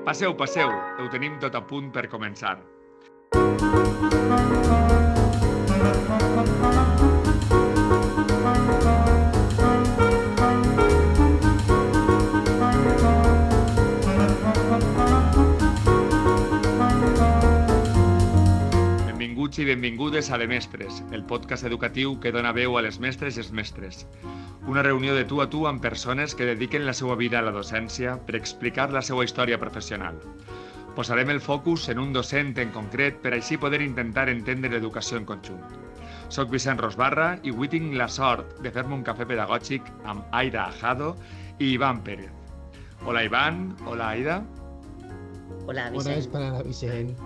Passeu, passeu, ho tenim tot a punt per començar. Benvinguts i benvingudes a De Mestres, el podcast educatiu que dona veu a les mestres i els mestres. Una reunió de tu a tu amb persones que dediquen la seva vida a la docència per explicar la seva història professional. Posarem el focus en un docent en concret per així poder intentar entendre l'educació en conjunt. Soc Vicent Rosbarra i avui tinc la sort de fer-me un cafè pedagògic amb Aida Ajado i Ivan Pérez. Hola Ivan, hola Aida. Hola Vicent. Bona vesprada, Vicent.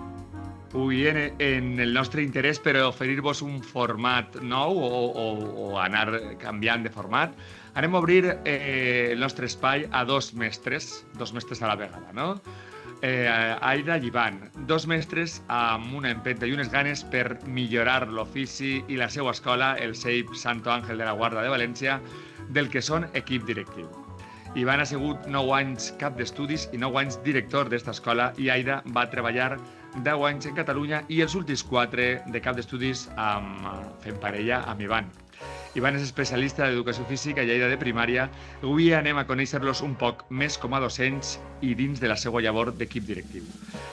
Avui en el nostre interès per oferir-vos un format nou o anar canviant de format, anem a obrir el nostre espai a dos mestres a la vegada, no? Aida i Ivan, dos mestres amb una empenta i unes ganes per millorar l'ofici i la seva escola, el CEIP Santo Ángel de la Guarda de València, del que són equip directiu. Ivan ha sigut 9 anys cap d'estudis i 9 anys director d'esta escola i Aida va treballar 10 anys en Catalunya i els últims 4 de cap d'estudis fent parella amb Ivan. Ivan és especialista d'educació física i Aida de primària. Avui anem a conèixer-los un poc més com a docents i dins de la seva llavor d'equip directiu.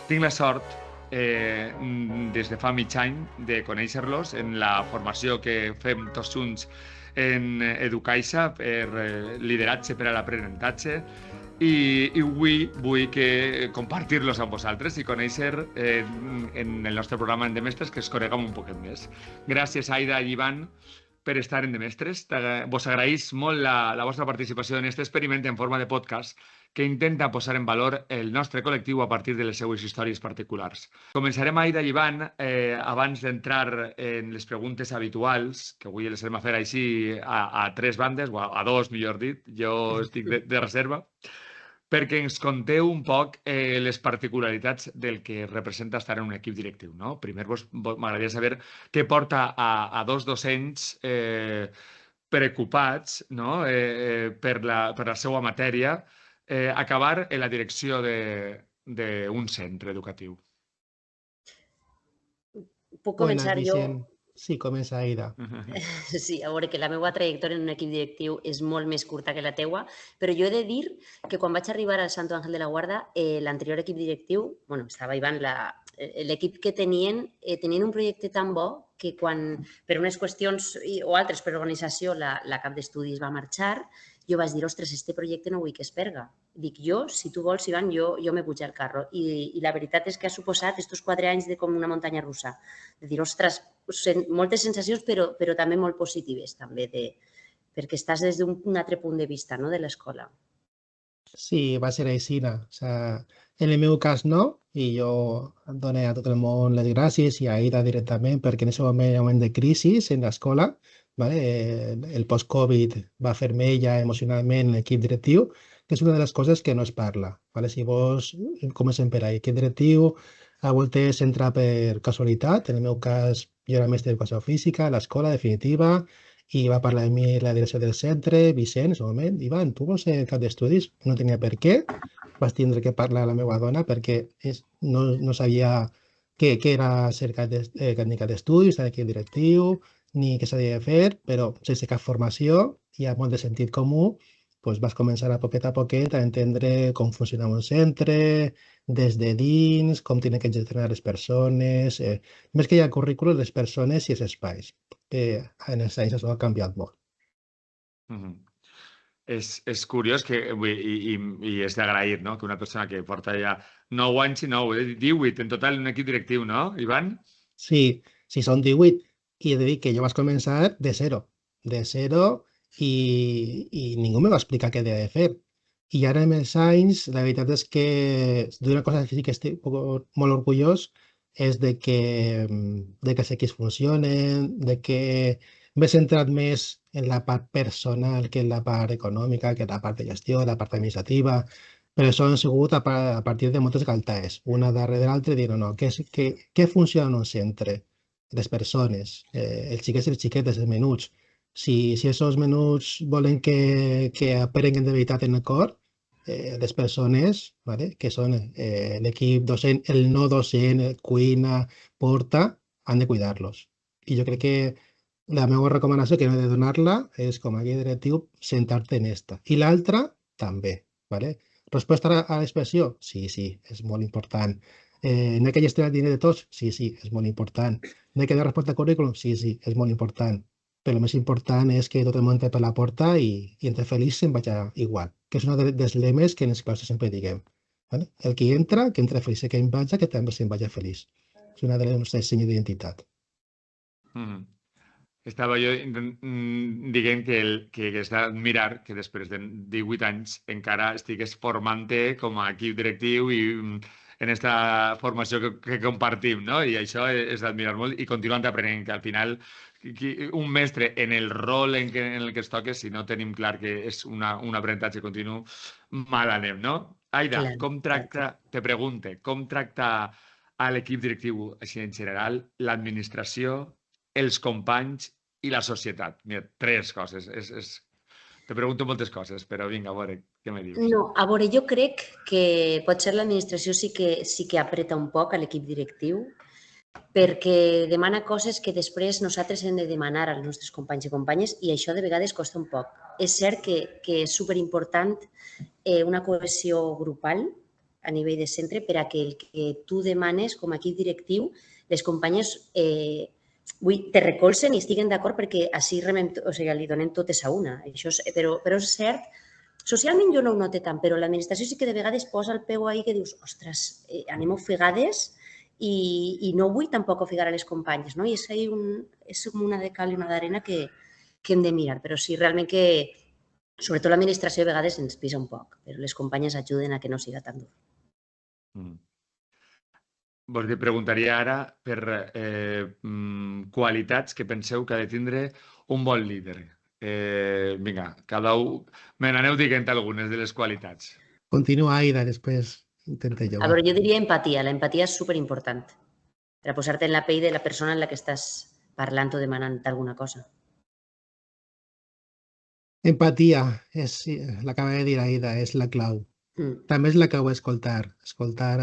Tinc la sort, des de fa mig any, de conèixer-los en la formació que fem tots junts en Educaixa per lideratge per a l'aprenentatge i avui vull compartir-los amb vosaltres i conèixer en el nostre programa en De Mestres que es coneguem un poquet més. Gràcies Aida i Ivan per estar en De Mestres. Vos agraïs molt la vostra participació en aquest experiment en forma de podcast que intenta posar en valor el nostre col·lectiu a partir de les seues històries particulars. Començarem, Aida i Ivan, abans d'entrar en les preguntes habituals, que avui les hem a fer així a 3 bandes, o a 2, millor dit, jo estic de reserva, perquè ens conteu un poc les particularitats del que representa estar en un equip directiu, no? Primer m'agradaria saber què porta a dos docents preocupats, no? per la seva matèria acabar en la direcció d'un centre educatiu. Puc començar jo? Sí, comença Aida. Sí, a veure que la meva trajectòria en un equip directiu és molt més curta que la teua, però jo he de dir que quan vaig arribar al Santo Ángel de la Guarda, l'anterior equip directiu, estava Ivan, l'equip que tenien un projecte tan bo que quan, per unes qüestions o altres per organització, la cap d'estudis va marxar, jo vaig dir, ostres, este projecte no vull que es perga. Dic, jo, si tu vols, Ivan, jo me puig al carro. I la veritat és que ha suposat estos 4 anys de com una muntanya russa. De dir, ostres, moltes sensacions, però també molt positives, també, perquè estàs des d'un altre punt de vista, no?, de l'escola. Sí, va ser així. En el meu cas no, i jo dono a tot el món les gràcies i a Aida directament, perquè en aquest moment de crisi en l'escola, el post-Covid va fer-me ella emocionalment l'equip directiu, que és una de les coses que no es parla. Si vos comencem per ahí, equip directiu, a voltes entra per casualitat. En el meu cas, jo era mestre d'educació física a l'escola, definitiva, i va parlar de mi la direcció del centre, Vicent, en aquest moment. Ivan, tu vols ser cap d'estudis? No tenia per què. Vaig tindre que parlar a la meva dona perquè no sabia què era ser cap d'estudis, l'equip directiu, ni què s'havia de fer, però sense cap formació i amb molt de sentit comú, vas començar a poquet a entendre com funcionava un centre, des de dins, com tenen que gestionar les persones, més que hi ha currículum, les persones i els espais, que en els anys això ha canviat molt. És curiós i és d'agrair, no?, que una persona que porta ja 9 anys i 9, 18 en total en un equip directiu, no, Ivan? Sí, són 18. I he de dir que jo vaig començar de zero i ningú me va explicar què havia de fer. I ara amb els anys, la veritat és que d'una cosa que sí que estic molt orgullós és de que els equips funcionen, de que m'he centrat més en la part personal que en la part econòmica, que en la part de gestió, la part administrativa, però això ha sigut a partir de moltes galtaes, una darrere l'altra, dir, no, què funciona en un centre? Les persones, els xiquets i les xiquetes, els menuts. Si aquests menuts volen que aprenguin de veritat en el cor, les persones, ¿vale? Que són l'equip docent, el no docent, cuina, porta, han de cuidar-los. I jo crec que la meva recomanació, que no he de donar-la, és com a guia directiu centrar-te en esta. I l'altra, també, ¿vale? Resposta a l'expressió? Sí, sí, és molt important. No hay que gestionar el diner de tots? Sí, sí, és molt important. No hay que dar resposta al currículum? Sí, sí, és molt important. Però el més important és que tot el món entre per la porta i entre feliç se'n vagi igual, que és un dels lemes que en les classes sempre diguem. ¿Vale? El que entra feliç, el que en vaja, que també se'n vagi feliç. És una de les nostres senyes d'identitat. Estava jo dient que és d'admirar que després de 18 anys encara estigués formant-te com a equip directiu i en aquesta formació que compartim, no? I això és d'admirar molt i continuant aprenent, que al final un mestre en el rol en el que es toca, si no tenim clar que és un aprenentatge continu, mal anem, no? Aida, te pregunte, com tracta a l'equip directiu, així en general, l'administració, els companys i la societat? Mira, 3 coses. Te pregunto moltes coses, però vinga, a veure, què me dius? No, a veure, jo crec que potser l'administració sí que apreta un poc a l'equip directiu, perquè demana coses que després nosaltres hem de demanar als nostres companys i companyes i això de vegades costa un poc. És cert que és superimportant una cohesió grupal a nivell de centre per a que el que tu demanes com a equip directiu, les companyes te recolzen i estiguen d'acord perquè així li donem totes a una. Però és cert, socialment jo no ho noto tant, però l'administració sí que de vegades posa el peu ahí que dius, ostres, anem ofegades i no vull tampoc ofegar a les companyes, no? I és com una de cal i una d'arena que hem de mirar, però sí, realment que sobretot l'administració a vegades ens pisa un poc, però les companyes ajuden a que no siga tan dur. Vos te preguntaria ara per qualitats que penseu que ha de tindre un bon líder. Vinga, cada un... Me n'aneu dient algunes de les qualitats. Continua, Aida, després intenta jo. A veure, jo diria empatia. L'empatia és superimportant per a posar-te en la pell de la persona en la que estàs parlant o demanant alguna cosa. Empatia, l'acaba de dir Aida, és la clau. També és la clau escoltar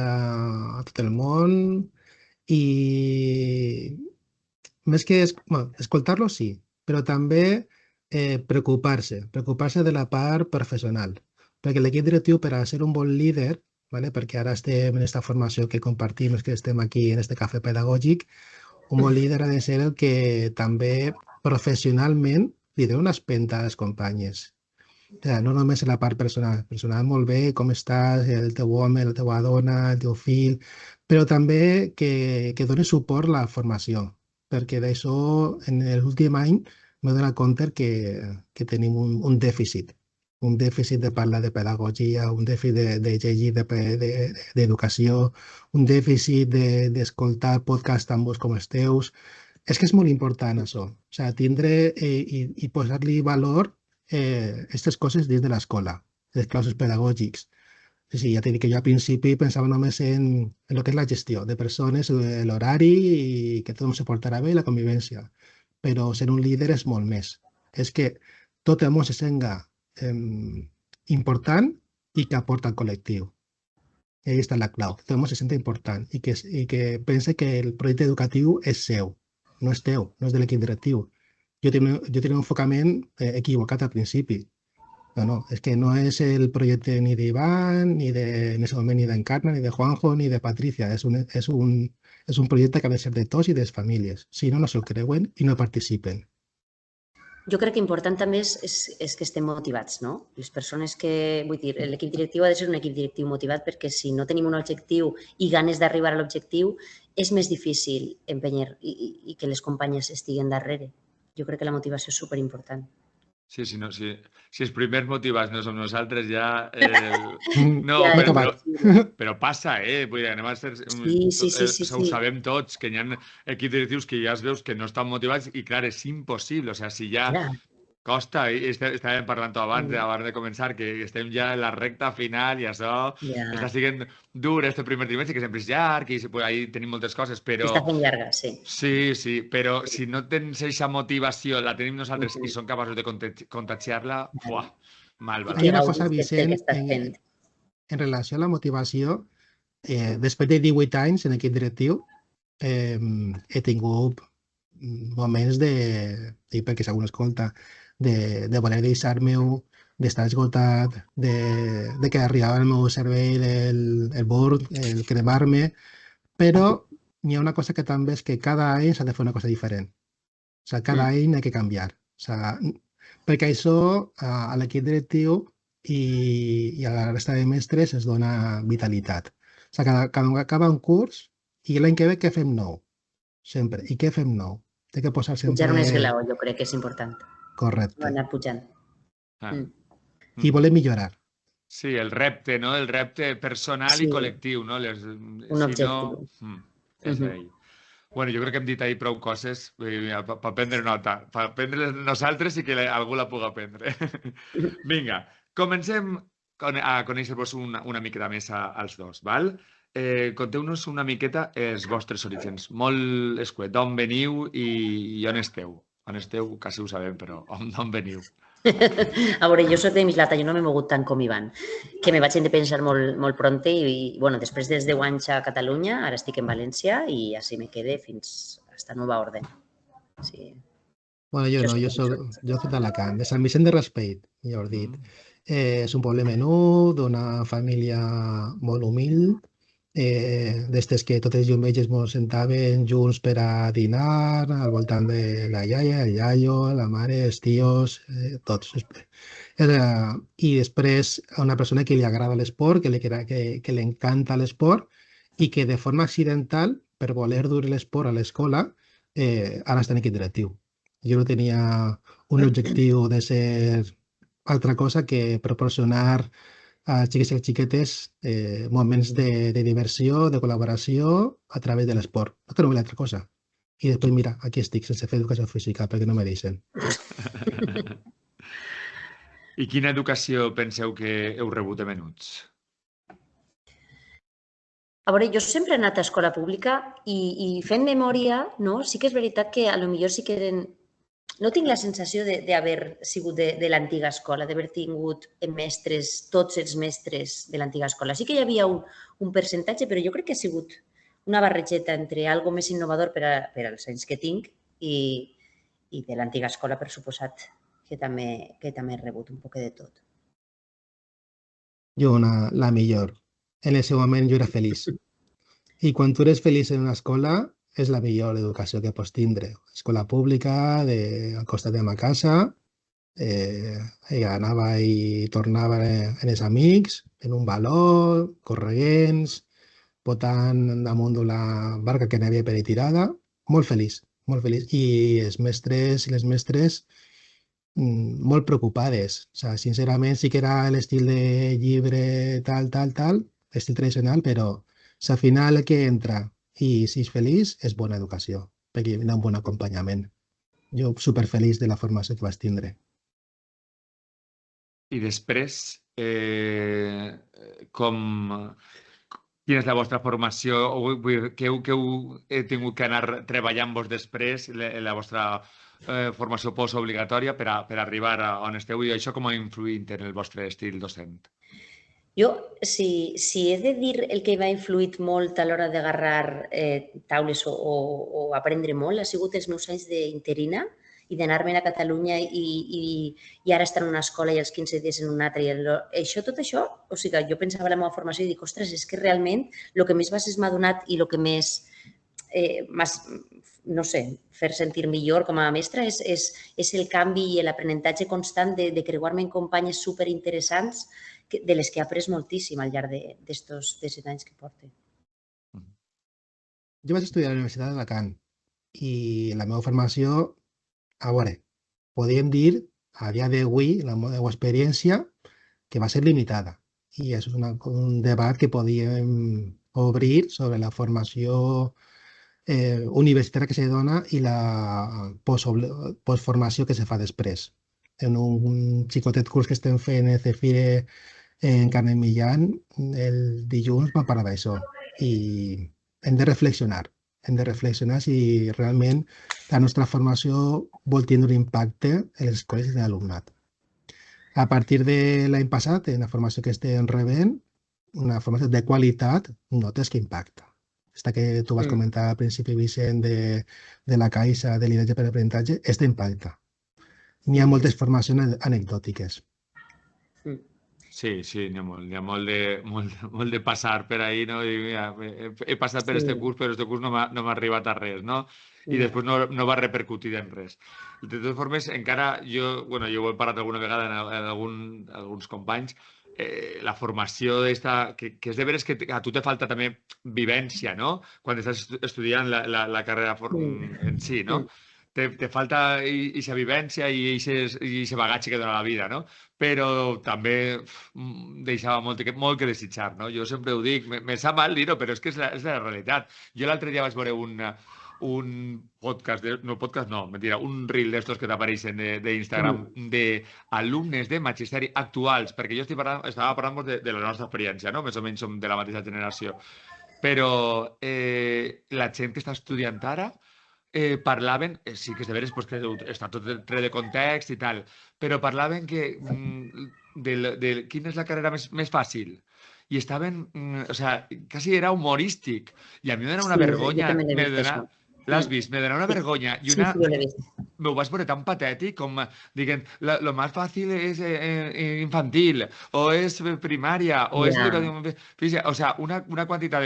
a tot el món i més que escoltar-lo sí, però també preocupar-se de la part professional, perquè l'equip directiu per a ser un bon líder, ¿vale? Perquè ara estem en aquesta formació que compartim, que estem aquí en este cafè pedagògic, un bon líder ha de ser el que també professionalment li dona una espenta a les companyes. No només en la part personal, molt bé, com estàs, el teu home, la teva dona, el teu fill, però també que doni suport a la formació, perquè d'això en l'últim any m'he donat compte que tenim un dèficit de parlar de pedagogia, un dèficit de llegir d'educació, un dèficit d'escoltar podcasts tan bons com els teus. És que és molt important això, o sigui, tindre i posar-li valor aquestes coses dins de l'escola, les claustres pedagògics. Sí, ja t'he dit que jo al principi pensava només en el que és la gestió de persones, l'horari i que tothom se portarà bé i la convivència. Però ser un líder és molt més. És que tot el món se senga important i que aporta al col·lectiu. I ahí està la clau. Tot el món se senta important i que pense que el projecte educatiu és seu, no és teu, no és de l'equip directiu. Jo tenia un enfocament equivocat al principi. No, és que no és el projecte ni d'Ivan, ni en ese moment ni d'Encarna, ni de Juanjo, ni de Patricia. És un projecte que ha de ser de tots i de les famílies. Si no, no se'l creuen i no participen. Jo crec que important també és que estem motivats, no? Les persones que... Vull dir, l'equip directiu ha de ser un equip directiu motivat perquè si no tenim un objectiu i ganes d'arribar a l'objectiu, és més difícil empènyer i que les companyes estiguen darrere. Jo crec que la motivació és superimportant. Sí, si els primers motivats no som nosaltres, ja... No, però passa, Vull dir, anem a ser... Sí. Ho sabem tots, que hi ha equips directius que ja es veus que no estan motivats i, clar, és impossible. O sigui, si ja costa, estàvem parlant abans de començar, que estem ja en la recta final i això està sent dur, este primer trimestre, que sempre és llarg i ahí tenim moltes coses, però... Està fent llarga, sí. Sí, però si no tens aquesta motivació, la tenim nosaltres i som capaços de contagiar-la, mal va. Hi ha una cosa, Vicent, en relació a la motivació, després de 18 anys en equip directiu, he tingut moments i perquè segur escolta, de voler deixar-me-ho, d'estar esgotat, de que arribava el meu cervell, el burn, el cremar-me, però hi ha una cosa que també és que cada any s'ha de fer una cosa diferent. O sigui, cada any ha que canviar. O sigui, perquè això a l'equip directiu i a la resta de mestres es dona vitalitat. O sigui, cada acaba un curs i l'any que ve què fem nou? Sempre. I què fem nou? Té que posar sempre... Pujar un esglaó, jo crec que és important. Correcte. Anar pujant. I voler millorar. Sí, el repte, no? El repte personal i col·lectiu, no? Un objectiu. És ell. Bueno, jo crec que hem dit ahir prou coses per prendre nota, per prendre nosaltres i que algú la pugui aprendre. Vinga, comencem a conèixer-vos una miqueta més als dos, val? Conteu-nos una miqueta els vostres orígens, molt escuet, d'on veniu i on esteu. On esteu, quasi ho sabem, però d'on veniu? A veure, jo soc de Mislata, jo no m'he mogut tant com Ivan, que me vaig independitzar molt pronte i, bueno, després dels 10 anys a Catalunya, ara estic en València i així me quedé fins a esta nova ordre. Sí. Bueno, jo no, jo soc d'Alacant, de Sant Vicent de Raspall, ja ho he dit. És un poble menut, d'una família molt humil, d'estes que tots els diumenges ens sentaven junts per a dinar, al voltant de la iaia, el iaio, la mare, els tios, tots. I després a una persona que li agrada l'esport, que li encanta l'esport i que de forma accidental, per voler dur l'esport a l'escola, ara està en equip directiu. Jo no tenia un objectiu de ser altra cosa que proporcionar a xiques i xiquetes moments de diversió, de col·laboració a través de l'esport. No que no vull altra cosa. I després, mira, aquí estic sense fer educació física perquè no me deixen. I quina educació penseu que heu rebut de menuts? A veure, jo sempre he anat a escola pública i fent memòria, no? Sí que és veritat que potser sí que eren... No tinc la sensació d'haver sigut de l'antiga escola, d'haver tingut mestres, tots els mestres de l'antiga escola. Sí que hi havia un percentatge, però jo crec que ha sigut una barrejeta entre algo més innovador per als anys que tinc i de l'antiga escola, per suposat, que també he rebut un poc de tot. Jo, la millor. En el seu moment jo era feliç. I quan tu eres feliç en una escola, és la millor educació que pots tindre. Escola pública, al costat de ma casa, anava i tornava en els amics, en un baló, correguents, botant damunt d'una barca que n'havia per ahí tirada. Molt feliç, molt feliç. I els mestres i les mestres molt preocupades. O sigui, sincerament, sí que era l'estil de llibre tal, estil tradicional, però al final el que entra i si és feliç, és bona educació, perquè hi ha un bon acompanyament. Jo superfeliç de la formació que vaig tindre. I després, quina és la vostra formació? Què heu tingut que anar treballant-vos després, la vostra formació postobligatòria per arribar a on esteu i això com ha influït en el vostre estil docent? Jo, si he de dir el que m'ha influït molt a l'hora d'agarrar taules o aprendre molt, ha sigut els meus anys d'interina i d'anar-me'n a Catalunya i ara estar en una escola i els 15 dies en una altra. Tot això, o sigui, jo pensava en la meva formació i dic, ostres, és que realment el que més bases m'ha donat i el que més no sé, fer sentir millor com a mestra és el canvi i l'aprenentatge constant de creuar-me en companyes superinteressants de les que he après moltíssim al llarg d'estos 17 anys que porto. Jo vaig estudiar a la Universitat d'Alacant i la meva formació, a veure, podríem dir a dia d'avui, la meva experiència, que va ser limitada. I és un debat que podíem obrir sobre la formació universitària que se dona i la postformació que se fa després. En un xicotet curs que estem fent en Cefire en Carme Millán, el dilluns vam parlar d'això i hem de reflexionar si realment la nostra formació vol tindre un impacte en les escoles i en l'alumnat. A partir de l'any passat, en la formació que estem rebent, una formació de qualitat, notes que impacta. Esta que tu vas comentar al principi, Vicent, de la Caixa, de lideratge per aprenentatge, esta impacta. N'hi ha moltes formacions anecdòtiques. Sí, n'hi ha molt de passar per ahí, no? I mira, he passat per este curs, però este curs no m'ha arribat a res, no? I després no va repercutir en res. De totes formes, encara jo ho he parlat alguna vegada en alguns companys, la formació d'esta, que és de veres que a tu te falta també vivència, no? Quan estàs estudiant la carrera en si, no? Te falta aquesta vivència i aquest bagatge que dona la vida, no? Però també deixava molt que desitjar, no? Jo sempre ho dic, me sap mal dir-ho, però és que és la realitat. Jo l'altre dia vaig veure un podcast, mentira, un reel d'estos que t'apareixen d'Instagram d'alumnes de magisteri actuals, perquè jo estava parlant de la nostra experiència, no? Més o menys som de la mateixa generació. Però la gent que està estudiant ara parlaven, sí que és de veres pues, que està tot tre de context i tal, però parlaven que de quina és la carrera més fàcil. I estaven, o sea, quasi era humorístic. I a mi m'era una vergonya. L'has vist? Me dona una vergonya. I una... Sí, jo l'he vist. M'ho vaig veure tan patètic com diguent, lo más fácil es infantil, o es primària, o és educació física. O sea, una quantitat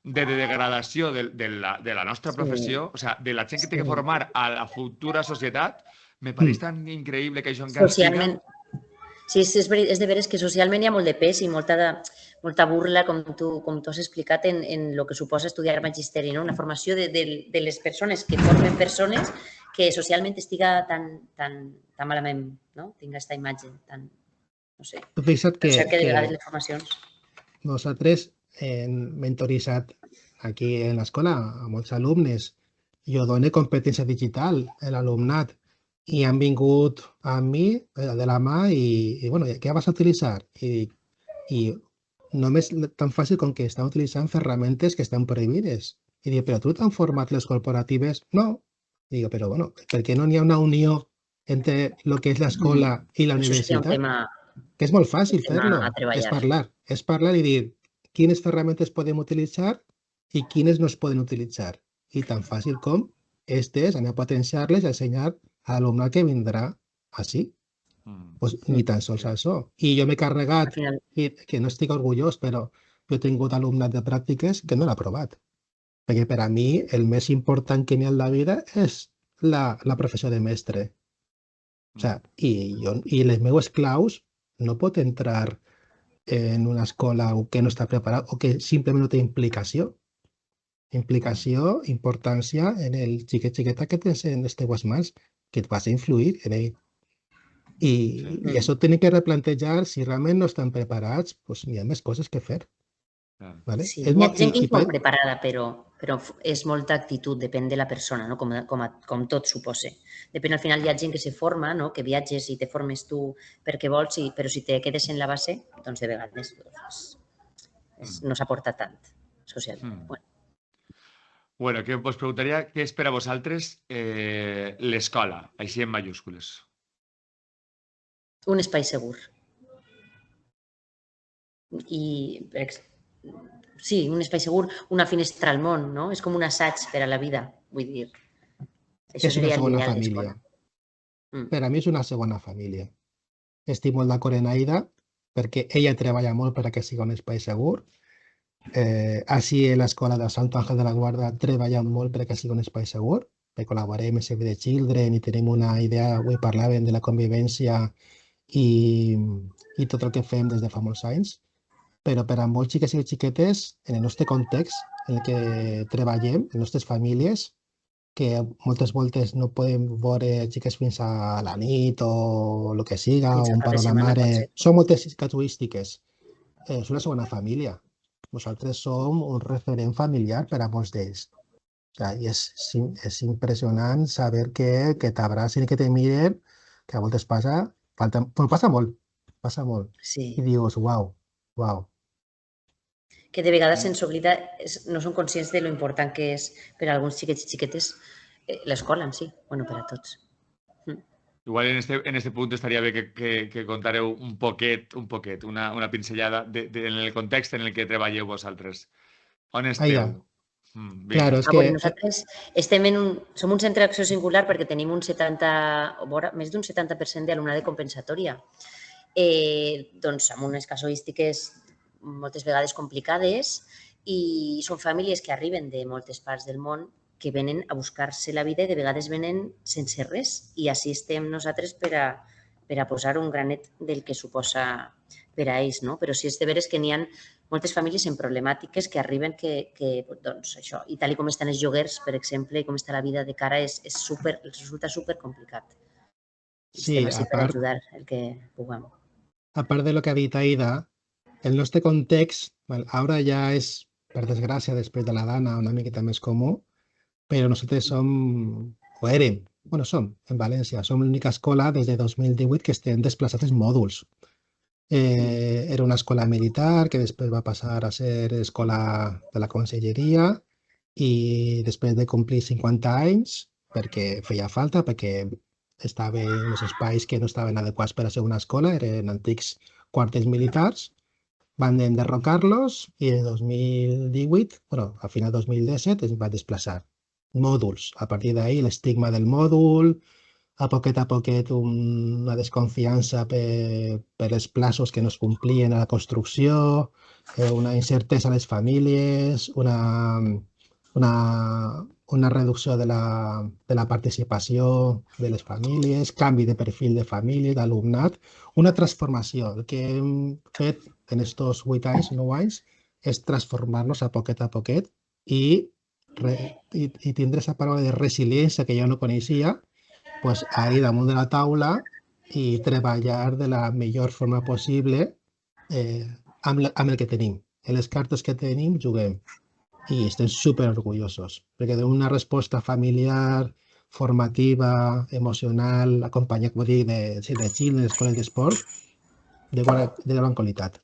de degradació de la nostra professió, o sea, de la gent que té que formar a la futura societat, me pareix tan increïble que això encara socialment. Sí, és de veres que socialment hi ha molt de pes i molta burla, com tu has explicat, en el que suposa estudiar magisteri, no? Una formació de les persones que formen persones que socialment estiga tan malament, no? Tinga aquesta imatge tan, no sé. Fixa't que de vegades les formacions. Nosaltres hem mentoritzat aquí en l'escola a molts alumnes. Jo dono competència digital a l'alumnat i han vingut a mi de la mà i bueno, què vas a utilitzar? I només tan fàcil com que estan utilitzant ferramentes que estan prohibides. I dic, però tu t'han format les corporatives? No. Dic, però bueno, per què no n'hi ha una unió entre el que és l'escola i la universitat? Que és molt fàcil fer-lo. És parlar i dir quines ferramentes podem utilitzar i quines no es poden utilitzar. I tan fàcil com anem a potenciar-les i ensenyar a l'alumnat que vindrà així. Pues, ni tan sols això. I jo m'he carregat, que no estic orgullós, però jo he tingut alumnat de pràctiques que no l'ha aprovat. Perquè per a mi el més important que n'hi ha en la vida és la professió de mestre. O sigui, i les meves claus no pot entrar en una escola que no està preparat o que simplement no té implicació. Implicació, importància en el xiqueta que tens en les teves mans, que et vas a influir en ell. I això tenen que replantejar, si realment no estan preparats, doncs hi ha més coses que fer. Vale? Sí, hi ha gent que és molt preparada, però és molta actitud, depèn de la persona, no? Com tot suposa. Depèn, al final hi ha gent que se forma, no? Que viatges i te formes tu perquè vols, però si te quedes en la base, doncs de vegades no s'aporta tant socialment. Bueno, que us preguntaria què és per a vosaltres l'escola, així en majúscules. Un espai segur. Sí, un espai segur, una finestra al món, no? És com un assaig per a la vida, vull dir. És una segona família. Per a mi és una segona família. Estic molt d'acord en Aida, perquè ella treballa molt perquè sigui un espai segur. Així a l'escola de Sant Àngel de la Guarda treballem molt perquè sigui un espai segur, perquè col·laborem amb Save the Children i tenim una idea, avui parlàvem de la convivència i tot el que fem des de fa molts anys, però per a molts xiquets i xiquetes, en el nostre context en el que treballem, les nostres famílies, que moltes voltes no podem veure xiques fins a la nit o el que siga, o un pare o la mare, són moltes casuístiques. És una segona família. Nosaltres som un referent familiar per a molts d'ells. I és impressionant saber que t'abracin i que te miren, que a voltes passa molt. Sí. I dius, uau. Que de vegades se'ns oblida, no són conscients de lo important que és per a alguns xiquets i xiquetes l'escola en si, bueno, per a tots. Igual en este punto estaria bé que contareu un poquet, una pinzellada en el context en el que treballeu vosaltres. On esteu? Aida, claro, Vinga. es A veure, que nosaltres som un centre d'acció singular perquè tenim més d'un 70% d'alumnat de compensatòria. Doncs amb unes casuístiques moltes vegades complicades i són famílies que arriben de moltes parts del món que venen a buscar-se la vida i de vegades venen sense res i així estem nosaltres per a posar un granet del que suposa per a ells, no? Però sí és de veres que n'hi ha moltes famílies amb problemàtiques que arriben doncs això, i tal com estan els lloguers, per exemple, i com està la vida de cara, resulta super complicat. Estem sí, així per ajudar el que puguem. a part de lo que ha dit Aida, el nostre context, ara ja és, per desgràcia, després de la Dana, una miqueta més comú, però nosaltres som, o érem, bueno, som, en València, som l'única escola des de 2018 que estem desplaçats en mòduls. Era una escola militar que després va passar a ser escola de la conselleria i després de complir 50 anys, perquè feia falta, perquè estava en uns espais que no estaven adequats per a ser una escola, eren antics quarters militars, van enderrocar-los i en 2018, bueno, a final de 2017 es va desplaçar. Mòduls. A partir d'ahí l'estigma del mòdul, a poquet una desconfiança per els plaços que no es complien a la construcció, una incertesa a les famílies, una reducció de la participació de les famílies, canvi de perfil de família, d'alumnat, una transformació. El que hem fet en aquests 8 anys, 9 anys, és transformar-nos a poquet i tindre aquesta paraula de resiliència que jo no coneixia, pues, ahí damunt de la taula i treballar de la millor forma possible amb el que tenim. En les cartes que tenim juguem i estem super orgullosos perquè donem una resposta familiar, formativa, emocional, acompanyada, com dic, de xil, de les escoles d'esport, de gran qualitat.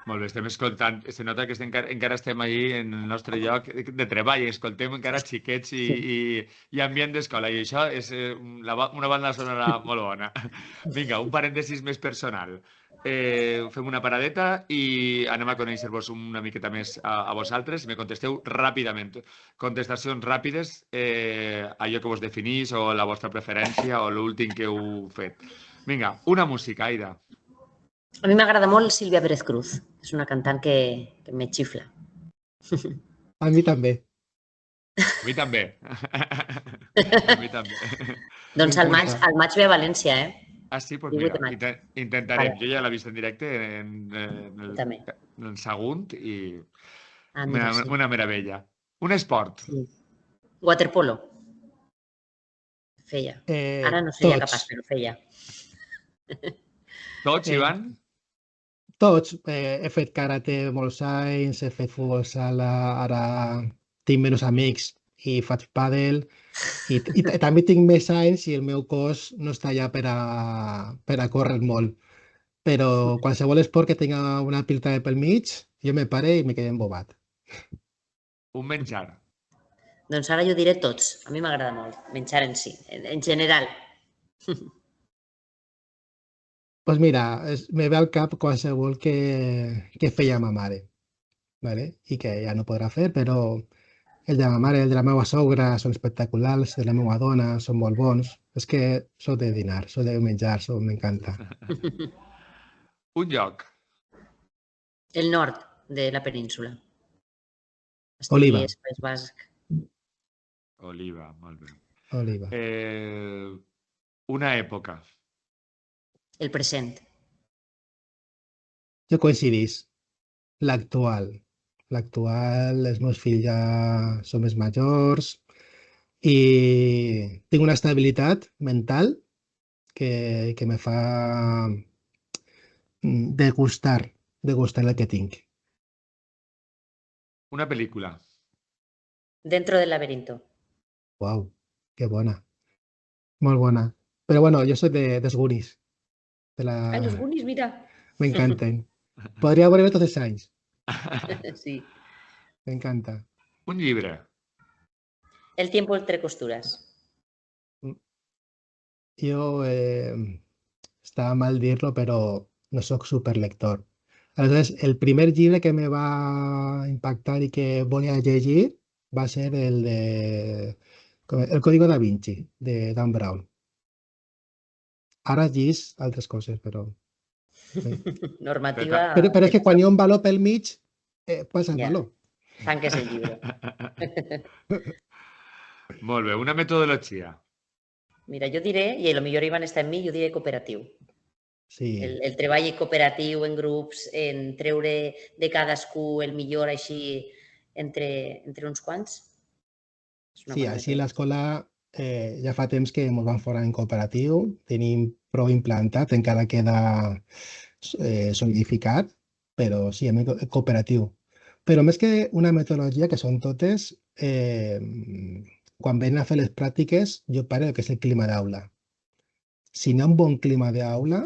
Molt bé, estem escoltant. Se nota que encara estem ahí en el nostre lloc de treball. Escoltem encara xiquets i ambient d'escola. I això és una banda sonora molt bona. Vinga, un parèntesis més personal. Fem una paradeta i anem a conèixer-vos una miqueta més a vosaltres. Me contesteu ràpidament. Contestacions ràpides, allò que vos definís o la vostra preferència o l'últim que heu fet. Vinga, una música, Aida. A mi m'agrada molt Sílvia Pérez Cruz. És una cantant que me xifla. A mi també. A mi també. A mi també. Doncs al maig ve a València, Ah, sí? Doncs mira, intentarem. Vale. Jo ja l'he vist en directe en Sagunt i una meravella. Un esport. Sí. Waterpolo. Feia. Ara no seria capaç, però feia. Tots, Ivan? Tots. He fet karate molts anys, he fet futbol sala, ara tinc menys amics i faig pàdel. I també tinc més anys i el meu cos no està allà per a córrer molt. Però qualsevol esport que tinga una pilota pel mig, jo me pare i me quedo embobat. Un menjar. Doncs ara jo diré tots. A mi m'agrada molt. Menjar en si, en general. Pues mira, me ve al cap qualsevol que feia ma mare, ¿vale? I que ja no podrà fer, però el de ma mare, el de la meva sogra són espectaculars, el de la meva dona són molt bons. És que soc de dinar, soc de menjar, m'encanta. Un lloc. El nord de la península. Oliva. Astúries, País Basc. Oliva, molt bé. Oliva. Una època. El present. Jo coincidís. L'actual. L'actual, els meus fills ja són més majors i tinc una estabilitat mental que me fa degustar el que tinc. Una pel·lícula. Dentro del laberinto. Uau, que bona. Molt bona. Però bueno, jo soc dels Goonies. Ai, los Goonies, mira. M'encanten. Podria veure tots els anys. Sí. M'encanta. Un llibre. El tiempo entre costuras. yo estaba mal dir-lo, però no sóc superlector. Aleshores, el primer llibre que me va impactar i que volia llegir va ser El Código da Vinci, de Dan Brown. Ara he vist altres coses, però... Normativa Però és que quan de... hi ha un valor pel mig, passa el Ja, valor. tanques el llibre. Molt bé, una metodologia. Mira, jo diré, i potser hi van estar amb mi, jo diré cooperatiu. Sí, El treball cooperatiu en grups, en treure de cadascú el millor així entre uns quants. És una sí, bona així a metodologia. l'escola ja fa temps que ens vam formar en cooperatiu, tenim prou implantat, encara queda solidificat, però sí, en cooperatiu. Però més que una metodologia, que són totes, quan venen a fer les pràctiques, jo parlo que és el clima d'aula. Si no hi ha un bon clima d'aula,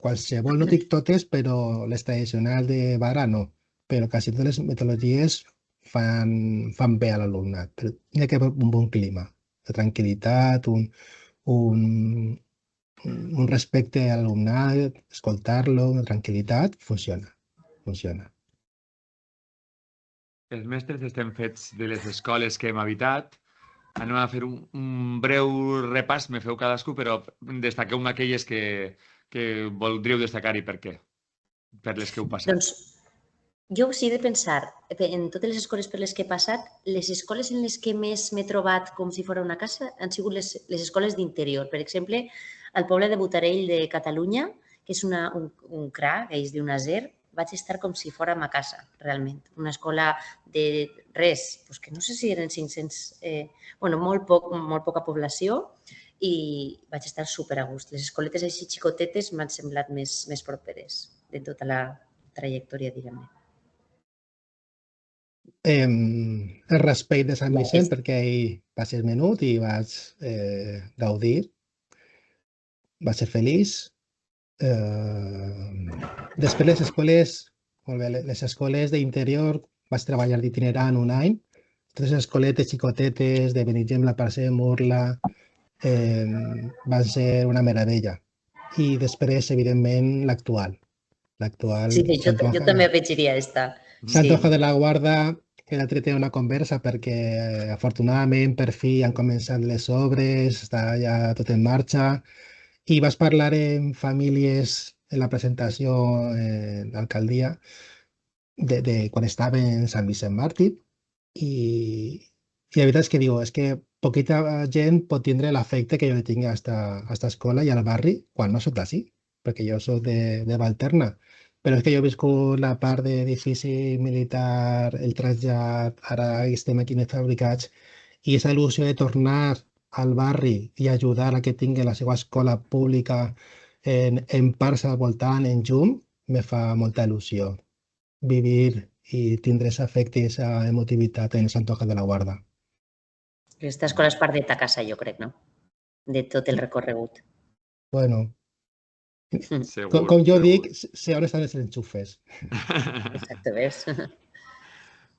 qualsevol, no dic totes, però les tradicionals de vara no, però quasi totes les metodologies fan bé a l'alumnat. Però hi ha que haver un bon clima, de tranquil·litat, un respecte a l'alumnat, escoltar-lo, de tranquil·litat, funciona. Els mestres estem fets de les escoles que hem habitat. Anem a fer un breu repàs, me feu cadascú, però destaqueu aquelles que voldríeu destacar i per què, per les que heu passat. Doncs jo sí he de pensar, en totes les escoles per les que he passat, les escoles en les que més m'he trobat com si fos una casa han sigut les escoles d'interior. Per exemple, al poble de Botarell de Catalunya, que és un CRA, que és d'un aser, vaig estar com si fos a casa, realment. Una escola de res, doncs que no sé si eren 500, molt poca població, i vaig estar super a gust. Les escoletes així xicotetes m'han semblat més properes de tota la trajectòria, diguem-ne. El respecte de Sant Vicent, Aquesta. perquè ahir va ser menut i vaig gaudir, va ser feliç. Després les escoles, molt bé, les escoles d'interior vaig treballar d'itinerant un any. Totes les escoletes xicotetes de Benigem, la Parcer, Murla, van ser una meravella. I després, evidentment, l'actual. L'actual Sí, jo també afegiria esta. Sí. Santoja de la Guarda, que l'altre té una conversa perquè afortunadament per fi han començat les obres, està ja tot en marxa i vas parlar amb famílies en la presentació en l'alcaldia de quan estava en Sant Vicent Màrtir i la veritat és que diu, és que poquita gent pot tindre l'afecte que jo li tinc a esta escola i al barri quan no soc d'ací, perquè jo soc de Valterna. Però és que jo he viscut la part d'edifici militar, el trasllat, ara estem aquí en els fabricats, i aquesta il·lusió de tornar al barri i ajudar a que tingui la seva escola pública en parts al voltant, en llum, me fa molta il·lusió vivir i tindre aquest afecte i aquesta emotivitat en Sant Antoja de la Guarda. Aquesta escola és part de ta casa, jo crec, no? De tot el recorregut. Bueno, Segur, com jo segur. dic, sé on estan els enxufes. Exacte, ves?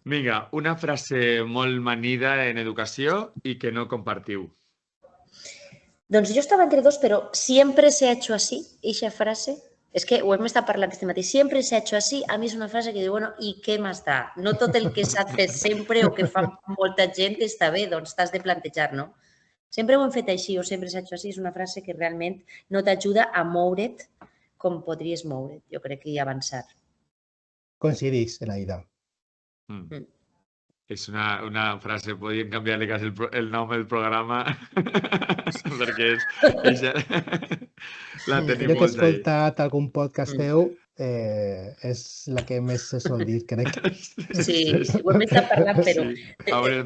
Vinga, una frase molt manida en educació i que no compartiu. Doncs jo estava entre dos, però siempre se ha hecho así, eixa frase. És que ho hem estat parlant este matí. Siempre se ha hecho así, a mi és una frase que diu, bueno, i què més da? No tot el que s'ha fet sempre o que fa molta gent està bé, doncs t'has de plantejar, no? Sempre ho hem fet així o sempre s'ha hecho así és una frase que realment no t'ajuda a moure't com podries moure't, jo crec, i avançar. Coincidís, Elaida. És una frase, podríem canviar-li quasi el nom del programa perquè la tenim Jo que he molts ahí. escoltat algun podcast teu, és la que més se sol dir, crec. Sí, ho hem estat parlant, però...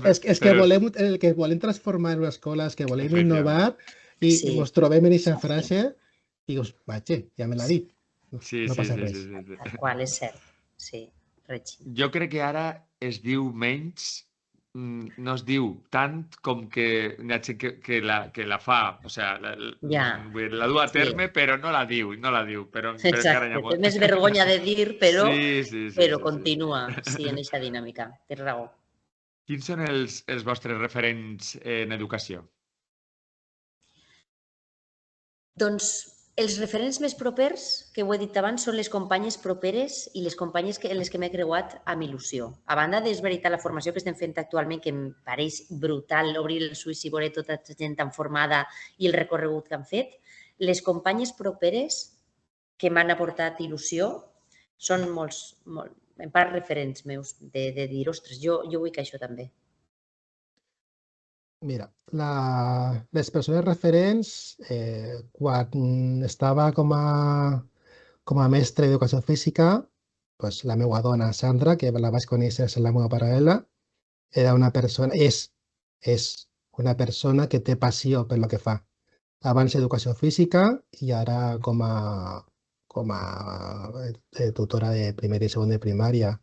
És que el que volem transformar en una escola, és que volem innovar i ens trobem en aquesta frase i dius, vaja, ja me l'ha dit. No passa res. Tal qual, és cert. Sí, Regi. Jo crec que ara es diu menys, no es diu tant com que hi ha gent que la fa, o sigui, la du a terme, però no la diu, però encara hi ha molt. Té més vergonya de dir, però continua, sí, en aquesta dinàmica. Tens raó. Quins són els vostres referents en educació? Doncs els referents més propers, que ho he dit abans, són les companyes properes i les companyes en les que m'he creuat amb il·lusió. A banda és veritat la formació que estem fent actualment, que em pareix brutal obrir els ulls i veure tota la gent tan formada i el recorregut que han fet, les companyes properes que m'han aportat il·lusió són en part referents meus de dir, ostres, jo vull que això també. Mira, les persones referents, quan estava com a mestre d'educació física, doncs la meva dona, Sandra, que la vaig conèixer sent la meva paral·lela, era una persona, és una persona que té passió per lo que fa. Abans educació física i ara com a tutora de primer i segon de primària.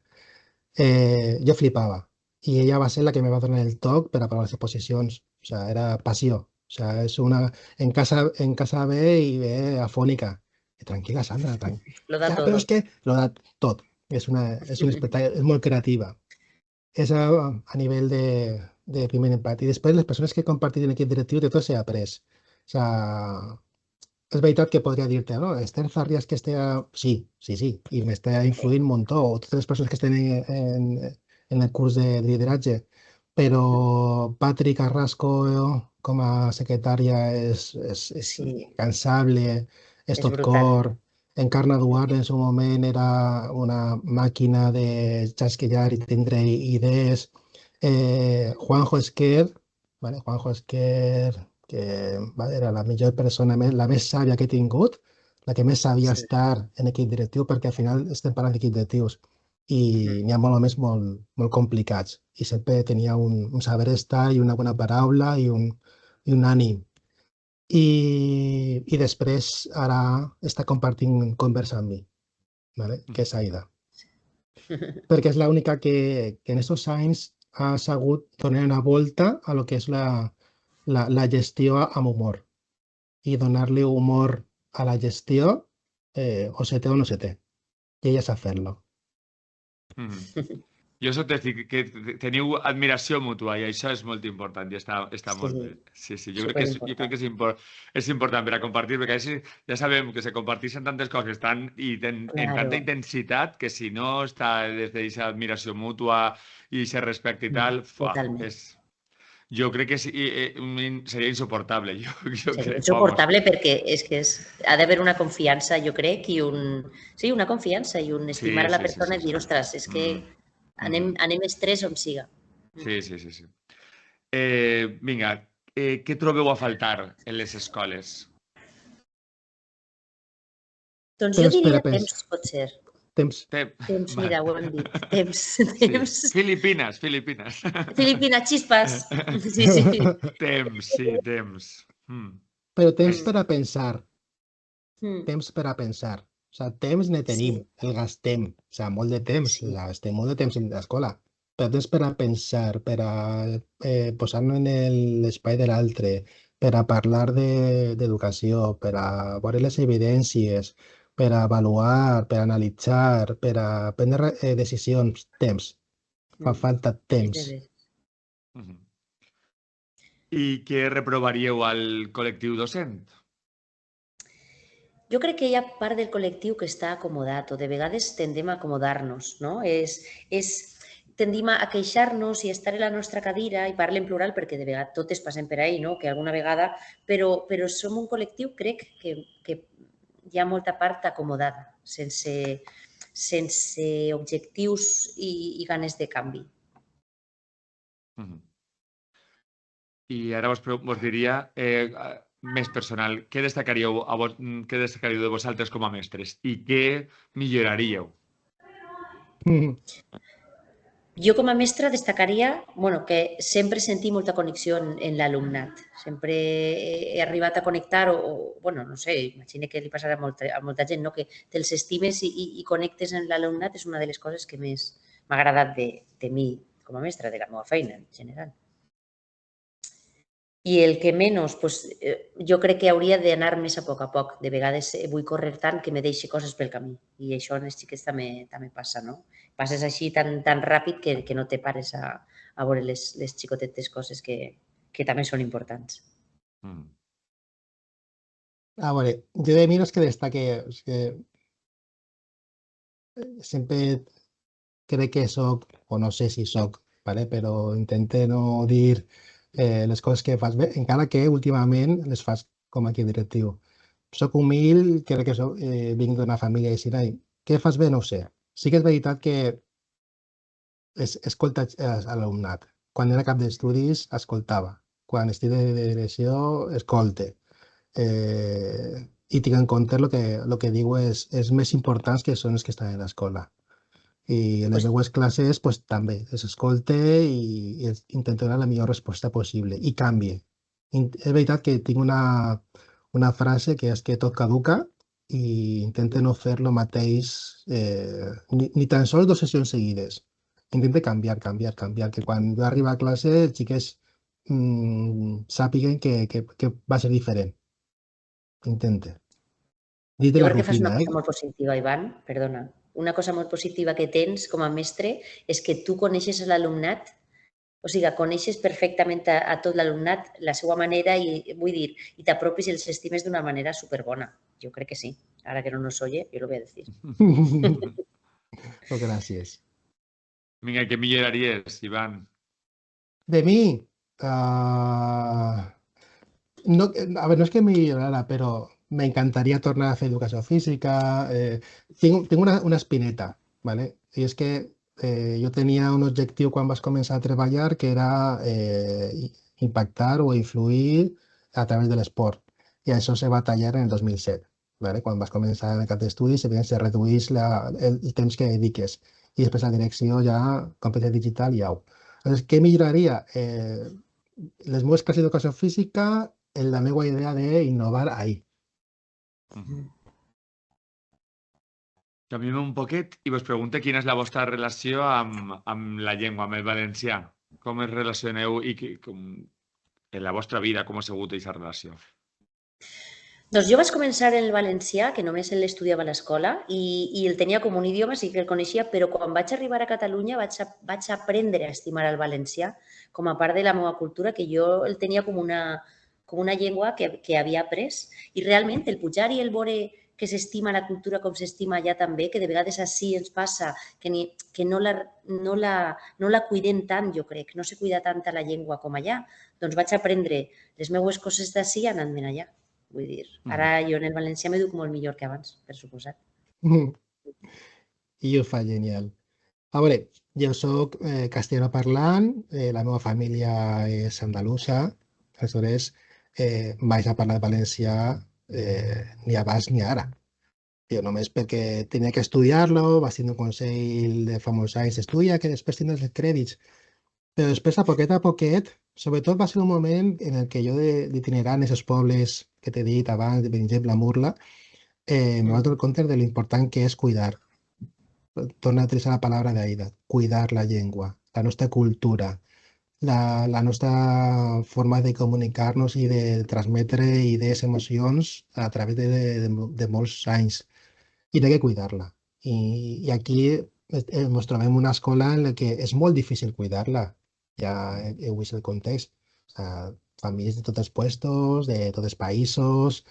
Jo flipava. I ella va ser la que me va donar el toc per a provar les exposicions. O sea, era passió. O sea, en casa ve y ve afónica. Tranquila, Sandra, tranquila. Lo da Ja, todo. però és que lo da tot. És un espectacle, és molt creativa. És a nivell de primer empat. I després les persones que he compartit en equip directiu, de tot s'ha après. O sea, és veritat que podria dir-te, no? Esther Zarrias que estigui... Sí, i m'està influint un muntó, o totes les persones que estan en el curs de lideratge, però Patrick Carrasco com a secretària és Sí, incansable, és és tot brutal. cor. Encarna Duarte en su moment era una màquina de xasquillar i tindre idees. Juanjo Esquer, ¿vale? Juanjo Esquer, que era la millor persona, la més sàvia que he tingut, la que més sabia Sí. estar en equip directiu, perquè al final estem parlant d'equip directius i n'hi ha molt més molt complicats. I sempre tenia un saber estar i una bona paraula i un ànim. I després ara està compartint conversa amb mi, ¿vale? Que és Aida. Perquè és l'única que en aquests anys ha sabut donar una volta a lo que és la gestió amb humor i donar-li humor a la gestió, o se té o no se té. I ella sap fer-lo. Jo soc tècnic, que teniu admiració mútua i això és molt important i està molt bé. Sí, jo crec que és important per a compartir, perquè així ja sabem que se comparteixen tantes coses en tanta intensitat que si no està des d'aquesta admiració mútua i se respecte i tal, jo crec que seria insuportable. Seria insuportable perquè és que ha d'haver una confiança, jo crec, una confiança i un estimar a la persona i dir, ostres, és que anem estrès on siga. Sí. Vinga, què trobeu a faltar en les escoles? Doncs jo diria temps, potser. Temps, mira, ho hem dit. Temps. Filipines. Filipines, xispas. Sí. Temps. Però temps per a pensar. Temps per a pensar. O sigui, temps ne tenim, el gastem. O sigui, molt de temps, gastem molt de temps en l'escola. Però temps per a pensar, per a posar-nos en l'espai de l'altre, per a parlar d'educació, per a veure les evidències, per a avaluar, per a analitzar, per a prendre decisions. Temps. Fa falta temps. I què reprovaríeu al col·lectiu docent? Jo crec que hi ha part del col·lectiu que està acomodat o de vegades tendem a acomodar-nos, no? Tendim a queixar-nos i a estar en la nostra cadira, i parlo en plural perquè de vegades totes passem per ahí, no? Que alguna vegada, però som un col·lectiu, crec, que hi ha molta part acomodada, sense objectius i ganes de canvi. I ara vos diria, més personal, què destacaríeu de vosaltres com a mestres i què milloraríeu? Jo com a mestra destacaria que sempre sentí molta connexió en l'alumnat. Sempre he arribat a connectar no sé, imagino que li passarà a molta gent, no? Que te'ls estimes i connectes amb l'alumnat és una de les coses que més m'ha agradat de mi com a mestra, de la meva feina en general. I el que menys, jo crec que hauria d'anar més a poc. De vegades vull córrer tant que me deixi coses pel camí. I això en els xiquets també passa, no? Passes així tan ràpid que no te pares a veure les xicotetes coses que també són importants. A veure, jo de mi no és que destaque, és que sempre crec que soc, o no sé si soc, ¿vale? Però intente no dir les coses que fas bé, encara que últimament les fas com a equip directiu. Soc humil, crec que soc, vinc d'una família així, i què fas bé no ho sé. Sí que és veritat que escolta l'alumnat. Quan era cap d'estudis, escoltava. Quan estic de direcció, escolte. I tinc en compte el que diu és més importants que són els que estan a l'escola. I en les Pues, meues classes pues, també les escolte i intento donar la millor resposta possible i canvie. És veritat que tinc una frase que és que tot caduca i intento no fer el mateix ni tan sols 2 sessions seguides. Intento canviar, que quan jo arribo a classe els xiquets sàpiguen que va ser diferent. Intente. Dit de jo la crec que fas una rutina, cosa molt positiva, Ivan, perdona. Una cosa molt positiva que tens com a mestre és que tu coneixes l'alumnat, o sigui, coneixes perfectament a tot l'alumnat, la seva manera i, vull dir, i t'apropis i els estimes d'una manera superbona. Jo crec que sí. Ara que no nos oye, yo lo voy a decir. Pues gràcies. Vinga, què milloraries, Ivan? De mi, no, a ver, no es que me llorara, pero me encantaría tornar a hacer educación física. Tengo una espineta, ¿vale? Y es que yo tenía un objectiu quan vas començar a treballar que era impactar o influir a través de l'esport. I això se va tallar en el 2007, ¿vale? Quan vas començar en el cap d'estudis, evidentment se redueix el temps que dediques. I després la direcció ja, competència digital i au. Entonces, què milloraria? Les meves classes d'educació física, la meva idea d'innovar ahí. Canviem un poquet i vos pregunto quina és la vostra relació amb la llengua, amb el valencià. Com es relacioneu i en la vostra vida com ha sigut aquesta relació? Doncs jo vaig començar en el valencià, que només l'estudiava a l'escola, i el tenia com un idioma, sí que el coneixia, però quan vaig arribar a Catalunya vaig aprendre a estimar el valencià com a part de la meva cultura, que jo el tenia com una llengua que havia après. I realment el pujar i el veure que s'estima la cultura com s'estima allà també, que de vegades així ens passa que no la cuidem tant, jo crec, no se cuida tant la llengua com allà, doncs vaig aprendre les meves coses d'ací anant-me'n allà. Vull dir, ara jo en el valencià m'educo molt millor que abans, per suposat. I ho fa genial. A veure, jo soc castellano parlant, la meva família és andalusa, aleshores vaig a parlar valencià ni abans ni ara. Jo només perquè tenia que estudiar-lo, vaig tenir un consell de fa molts anys, estudia, que després tindràs els crèdits. Però després, a poquet, sobretot va ser un moment en el que jo d'itinerar en aquests pobles que t'he dit abans, per exemple, a Murla, me vaig donar compte de l'important que és cuidar. Torna a utilitzar la paraula d'Aida, cuidar la llengua, la nostra cultura, la nostra forma de comunicar-nos i de transmetre idees, emocions a través de molts anys. I té que cuidar-la. I aquí ens trobem una escola en la que és molt difícil cuidar-la. Ja heu vist el context. O sea, famílies de tots els puestos, de tots els països,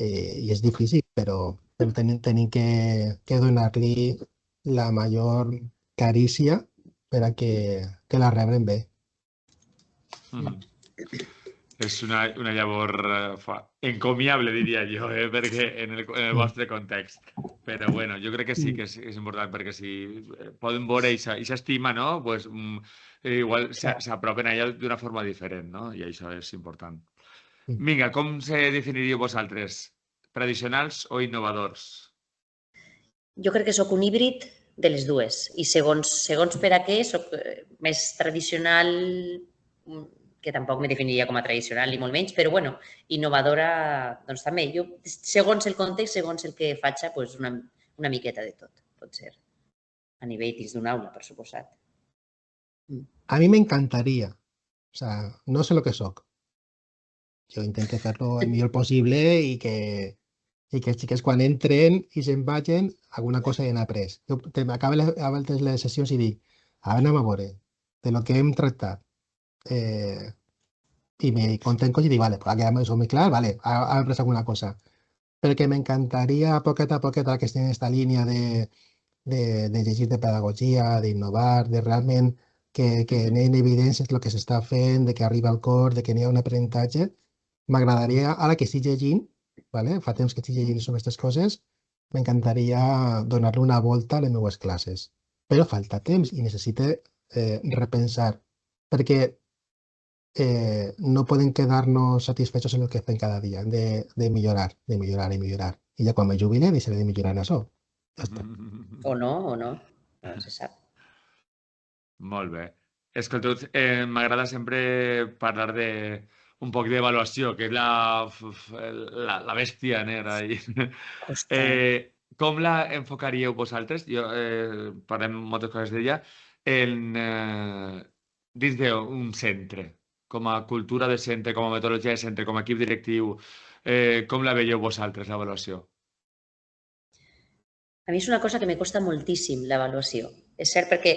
i és difícil, però tenim que donar-li la major carícia per a que la rebren bé. És una llavor encomiable, diria jo, perquè en el vostre context. Però bueno, jo crec que sí que és important, perquè si poden veure i s'estima, no? Pues, igual s'apropen a ella d'una forma diferent, no? I això és important. Vinga, com se definiríeu vosaltres? Tradicionals o innovadors? Jo crec que sóc un híbrid de les dues i segons per a què sóc més tradicional, que tampoc me definiria com a tradicional ni molt menys, però bueno, innovadora doncs també. Jo, segons el context, segons el que faig, doncs una miqueta de tot, pot ser. A nivell dins d'un aula, per suposat. A mi m'encantaria. O sea, no sé lo que soc. Jo intento fer-lo el millor possible i que els xiquets quan entren i se'n vagin, alguna cosa hi han après. Jo acabo les sessions i dic, ara anem a veure de lo que hem tractat. I me conten coses i dic, vale, pues ha quedat més o més clar, vale, ha après alguna cosa. perquè m'encantaria poquet a poquet que estem en aquesta línia de llegir de pedagogia, d'innovar, de realment que anem evidències el que s'està fent, de que arriba al cor, de que n'hi ha un aprenentatge. M'agradaria, ara que estic llegint, vale? Fa temps que estic llegint sobre aquestes coses, m'encantaria donar-li una volta a les meves classes. Però falta temps i necessite repensar, perquè no podem quedar-nos satisfets en el que fem cada dia, hem de millorar, de millorar i millorar. I ja quan me jubile deixaré de millorar en això. Ja està. O no, no se sap. Molt bé. Escolteu, m'agrada sempre parlar de un poc d'avaluació, que és la bèstia negra. Costa. Com la enfocaríeu vosaltres? Jo, parlem moltes coses d'ella. Dins d'un centre, com a cultura de centre, com a metodologia de centre, com a equip directiu, com la veieu vosaltres, l'avaluació? A mi és una cosa que me costa moltíssim, l'avaluació. És cert perquè,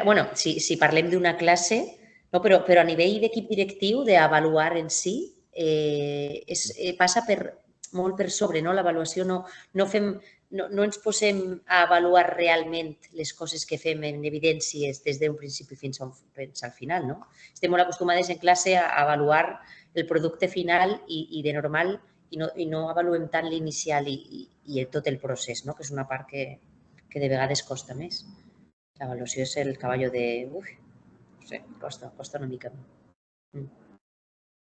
bueno, si parlem d'una classe, no, però a nivell d'equip directiu, d'avaluar en si, passa molt per sobre, no? L'avaluació no ens posem a avaluar realment les coses que fem en evidències des d'un principi fins al final, no? Estem molt acostumades en classe a avaluar el producte final i de normal i no avaluem tant l'inicial i tot el procés, no? Que és una part que de vegades costa més. L'avaluació és el cavall de... no sé, costa una mica.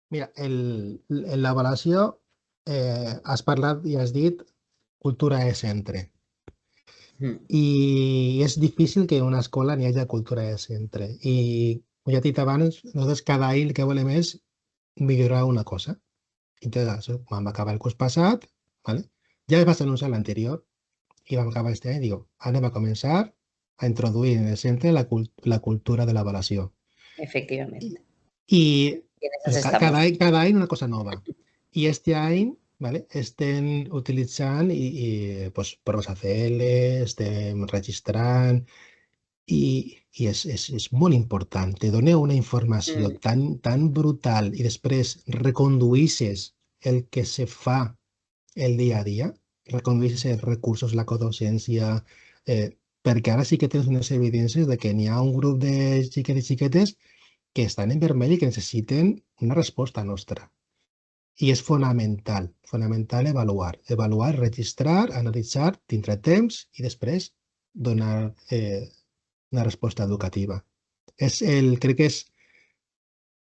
Mira, en l'avaluació has parlat i has dit cultura de centre. I és difícil que en una escola n'hi hagi cultura de centre. I, com ja he dit abans, nosaltres cada any el que volem és millorar una cosa. Entonces, quan va acabar el curs passat, ¿vale? Ja es va anunciar l'anterior i vam acabar aquest any i digo, anem a començar a introduir en el centre la cultura de l'avaluació. Efectivament. I cada any una cosa nova. I este any, ¿vale? Estem utilitzant pues, proves ACL, estem registrant i és molt important. Te dona una informació tan brutal i després reconduïsses el que se fa el dia a dia, reconduïsses els recursos, la codocència, perquè ara sí que tens unes evidències de que n'hi ha un grup de xiquets i xiquetes que estan en vermell i que necessiten una resposta nostra. I és fonamental avaluar, registrar, analitzar, tindre temps i després donar una resposta educativa. Crec que és...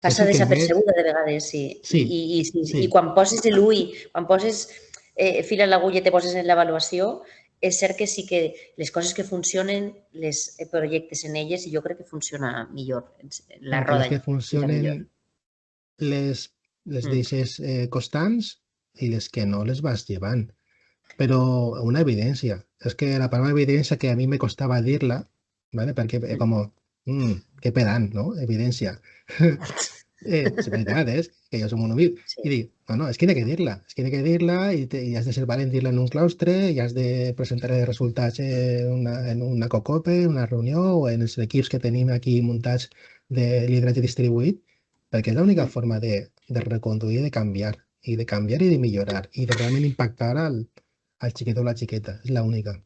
Passa desapercebuda de vegades, sí. I quan poses l'ull, quan poses fil a l'agulla i te poses en l'avaluació, és cert que sí que les coses que funcionen les projectes en elles i jo crec que funciona millor. La roda. Les que funcionen les deixes constants i les que no les vas llevant. Però una evidència. És que la paraula evidència que a mi me costava dir-la, ¿vale? Perquè com, que pedant, no? Evidència. És veritat, que jo som un humil. I dic, no, és que hay que dir-la i has de ser valent dir-la en un claustre i has de presentar els resultats en una COCOPE, en una reunió o en els equips que tenim aquí muntats de lideratge distribuït, perquè és l'única forma de reconduir, de canviar i de millorar i de realment impactar al xiquet o la xiqueta. És l'única.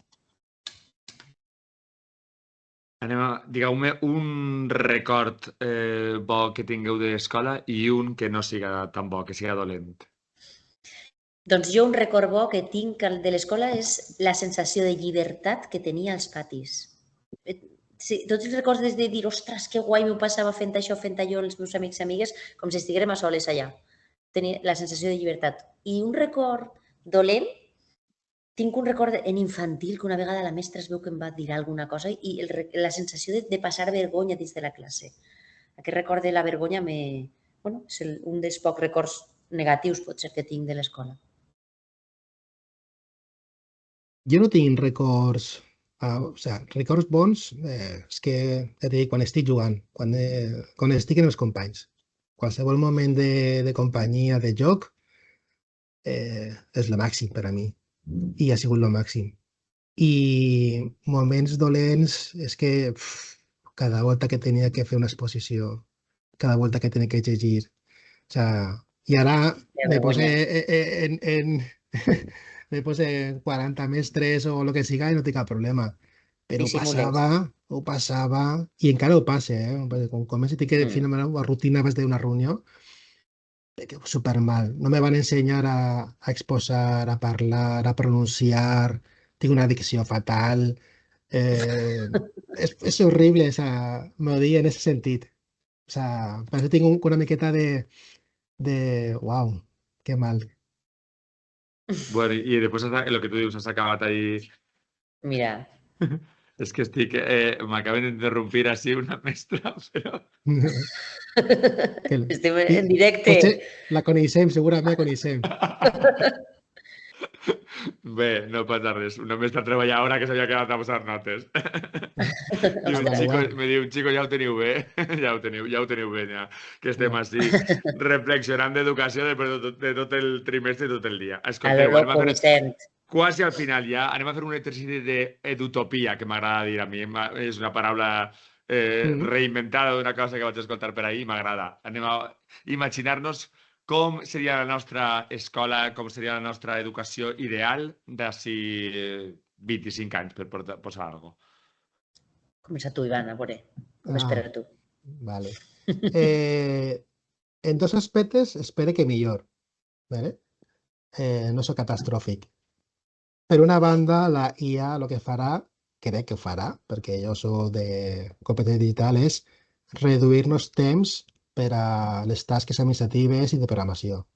Digueu-me un record bo que tingueu d'escola i un que no siga tan bo, que siga dolent. Doncs jo un record bo que tinc de l'escola és la sensació de llibertat que tenia als patis. Sí, tots els records de dir, ostres, que guai m'ho passava fent això, fent allò, els meus amics i amigues, com si estiguérem a soles allà. Tenia la sensació de llibertat. I un record dolent, tinc un record en infantil que una vegada la mestra es veu que em va dir alguna cosa i la sensació de passar vergonya dins de la classe. Aquest record de la vergonya és un dels pocs records negatius potser que tinc de l'escola. Jo no tinc records, records bons, és que ja t'he dit, quan estic jugant, quan estic amb els companys. Qualsevol moment de companyia, de joc, és el màxim per a mi. I ha sigut el màxim. I moments dolents és que cada volta que tenia que fer una exposició, cada volta que tenia que llegir, i ara me posé me posen 40 mestres o el que siga i no tinc cap problema. Però Dissimules. ho passava, i encara ho passe, perquè com més tinc que definir una rutina abans d'una reunió, súper mal. No me van a enseñar a exposar, a parlar, a pronunciar. Tengo una dicción fatal. Es horrible, o sea, m'odia en ese sentit. O sea, parece que tinc una miqueta wow, qué mal. Bueno, y después lo que tú dices, has acabat ahí. Mira, Es que m'acaben d'interrompir així una mestra, però... Que, estem i, en directe. potser la coneixem, segurament la coneixem. Bé, no passa res. Una mestra treballadora que s'havia quedat a posar notes. Diu, Vale, chico, guai. me diu, chico, ja ho teniu bé. Ja ho teniu bé, ja. Que estem Ja. així reflexionant d'educació de tot el trimestre i tot el dia. A Escolteu, lo anem a loco, fer Vicent. quasi al final ja. Anem a fer un exercici d'edutopia, que m'agrada dir a mi. És una paraula reinventada d'una cosa que vaig escoltar per ahir i m'agrada. Anem a imaginar-nos com seria la nostra escola, com seria la nostra educació ideal d'ací 25 anys, per posar alguna cosa. Comença tu, Ivan, a veure. Com espera tu? Vale. En dos aspectes espero que millor, ¿vale? No soc catastròfic. Per una banda, la IA el que farà, crec que ho farà, perquè jo soc de competències digitales, reduir-nos temps per a les tasques administratives i de programació.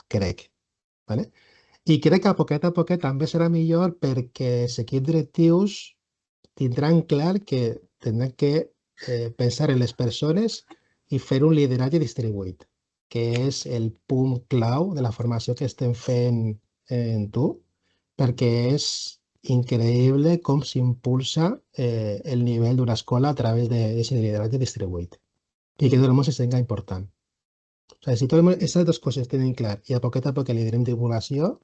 Crec. ¿Vale? I crec que a poquet també serà millor perquè els equips directius tindran clar que tindran que pensar en les persones i fer un lideratge distribuït, que és el punt clau de la formació que estem fent en tu, perquè és increïble com s'impulsa el nivell d'una escola a través d'aquest lideratge distribuït i que tot el món se senta important. O sigui, si tot aquestes dues coses tenen clar i a poc liderem divulgació,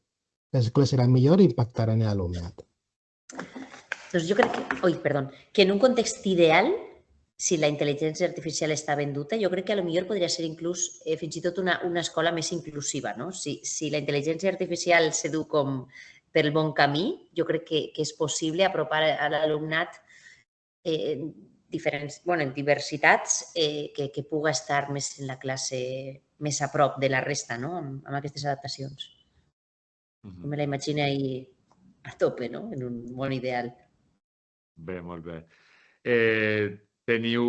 les escoles seran millor i impactaran en l'alumnat. Doncs jo crec que en un context ideal, si la intel·ligència artificial està ben duta, jo crec que potser podria ser inclús fins i tot una escola més inclusiva. No? Si la intel·ligència artificial s'edu com pel bon camí, jo crec que és possible apropar a l'alumnat en diversitats que puga estar més en la classe, més a prop de la resta, no? amb aquestes adaptacions. Jo me la imagino ahí a tope, no? En un món ideal. Bé, molt bé. Teniu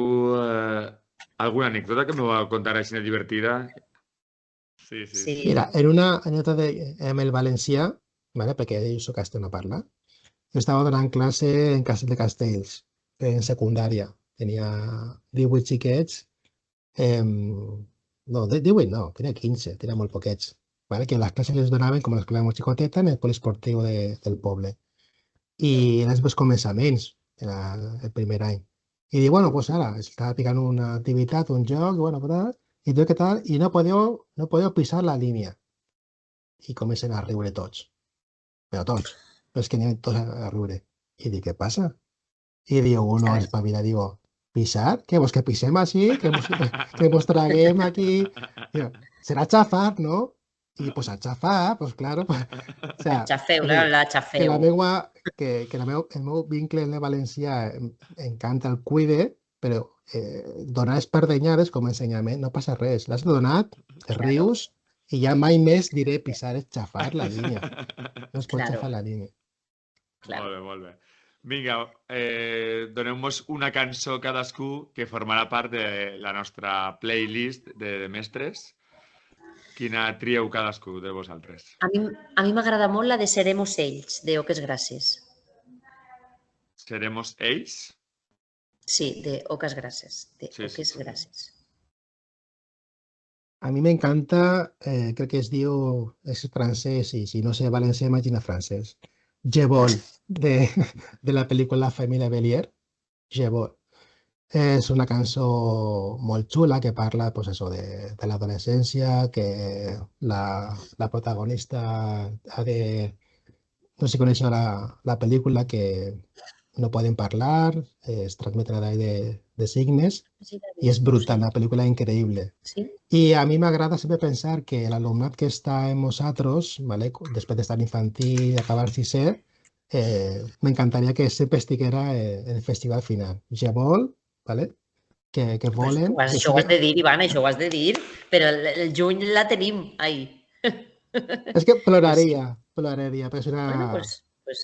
alguna anècdota que m'ho contar així divertida? Sí. Mira, en una anècdota amb el valencià, ¿vale? Perquè jo soc castellà no parla, jo estava donant classe en Castell de Castells, en secundària. Tenia 18 xiquets, no, 18 no, tenia 15, tenia molt poquets. ¿Vale? Que les classes les donaven com a l'escola molt xicoteta en el poliesportiu del poble. I en els meus començaments, era el primer any. I dic, bueno, pues ara, estava picant una activitat, un joc, bueno, i tot què tal, i no podeu pisar la línia. I comencen a riure tots. Però tots. Però és que anem tots a riure. I dic, què passa? I diu uno, espavila, digo, ¿pisar? ¿Qué? Pues que pisem així, que mos traguem aquí. Digo, serà xafar, no? I pues a xafar, pues claro. O sea, xafeu, la xafeu. El meu vincle en el valencià encanta el cuide, però donar espardenyades com a ensenyament no passa res. L'has donat, te rius, i ja mai més diré pisar és xafar la línia. No es pot xafar la línia. Molt bé. Vinga, doneu-nos una cançó cadascú que formarà part de la nostra playlist de mestres. Quina trieu cadascú de vosaltres? A mi m'agrada molt la de Seremos ells, de Oques Grasses. Seremos ells? Sí, de Oques Grasses. De Oques Grasses. A mi m'encanta, crec que es diu, és francès, i si no sé valencià, imagina francès. Je vol, de la pel·lícula Família Bélier. Je vol. És una cançó molt xula que parla pues, eso, de l'adolescència, que la protagonista ha de... No sé si coneixeu la pel·lícula, que no poden parlar, es transmeten a través de signes Sí, i és brutal, una pel·lícula increïble. Sí? I a mi m'agrada sempre pensar que l'alumnat que està en nosaltres, ¿vale? Després d'estar infantil, acabar sisè, m'encantaria que sempre estiguera en el festival final. Ja vol, ¿vale? Que volen... que Això ho has de dir, Ivan, això ho has de dir, però el juny la tenim ahí. És que ploraria, perquè és Bueno,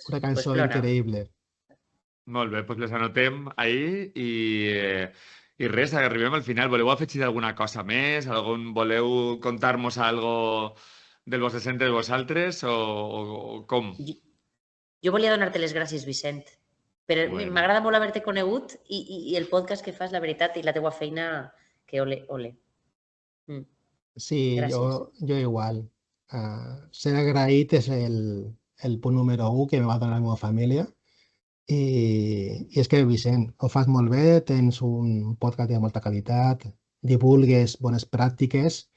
una cançó plora. increïble. Molt bé, doncs les anotem ahir i res, arribem al final. Voleu afegir alguna cosa més? Voleu contar-nos algo del vostre centre de vosaltres o com? Jo volia donar-te les gràcies, Vicent. Però Bueno. m'agrada molt haver-te conegut i el podcast que fas, la veritat, i la teua feina, que ole. Sí, Gràcies. jo igual. Ser agraït és el punt número 1 que em va donar la meva família. I és que, Vicent, ho fas molt bé, tens un podcast de molta qualitat, divulgues bones pràctiques.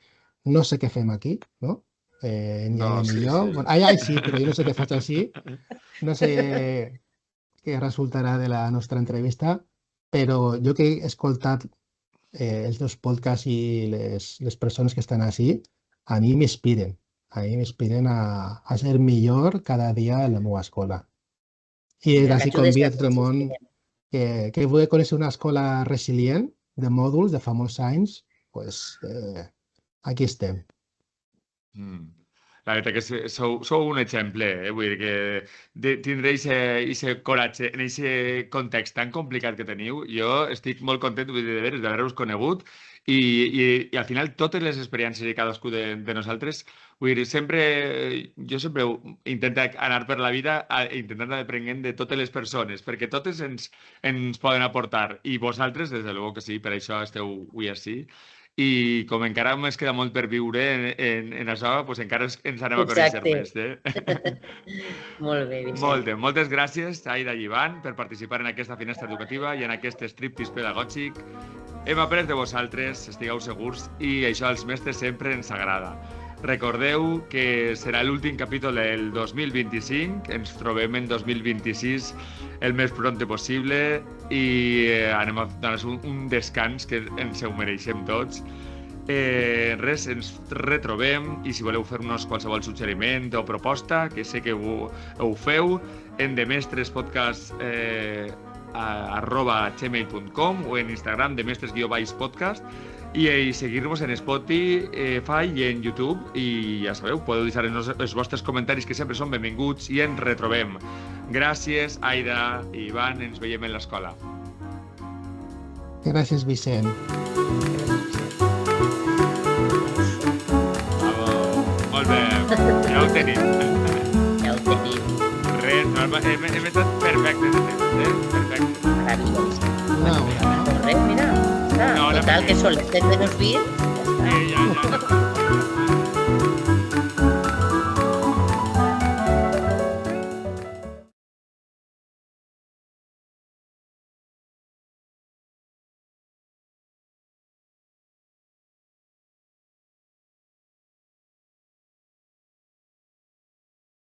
No sé què fem aquí, no? Ni No, ella ni sí, jo. sí. Bueno, sí, però jo no sé què faig així. No sé què resultarà de la nostra entrevista, però jo que he escoltat els dos podcasts i les persones que estan així, a mi m'inspiren. A mi m'inspiren a ser millor cada dia en la meva escola. I d'ací convido a tot el món que vulgui conèixer una escola resilient de mòduls de fa molts anys, doncs aquí estem. La veritat que sou un exemple, vull dir que tindre aquest coratge en aquest context tan complicat que teniu. Jo estic molt content d'haver-vos conegut i al final totes les experiències de cadascú de nosaltres, vull dir, jo sempre intento anar per la vida intentant aprendre de totes les persones, perquè totes ens poden aportar i vosaltres, des de luego que sí, per això esteu avui així. I com encara ens queda molt per viure en això, doncs encara ens anem a conèixer més. Molt bé, Vicent. Molt bé. Moltes gràcies, Aida i Ivan, per participar en aquesta finestra educativa i en aquest striptease pedagògic. Hem après de vosaltres, estigueu segurs, i això als mestres sempre ens agrada. Recordeu que serà l'últim capítol del 2025, ens trobem en 2026 el més prompte possible i anem a donar un descans que ens ho mereixem tots. Res, ens retrobem i si voleu fer-nos qualsevol suggeriment o proposta, que sé que ho feu, en demestres.podcast@gmail.com o en Instagram demestres_podcast i seguir-nos en Spotify i en YouTube i ja sabeu, podeu deixar els vostres comentaris que sempre són benvinguts i ens retrobem. Gràcies, Aida i Ivan, ens veiem en l'escola. Gràcies, Vicent. Molt bé, ja ho tenim. Ja ho tenim. Res, hem estat perfectes. Perfecte. Meravellós. Una hora, no? Res, mira. Total, que són les 7 menys 20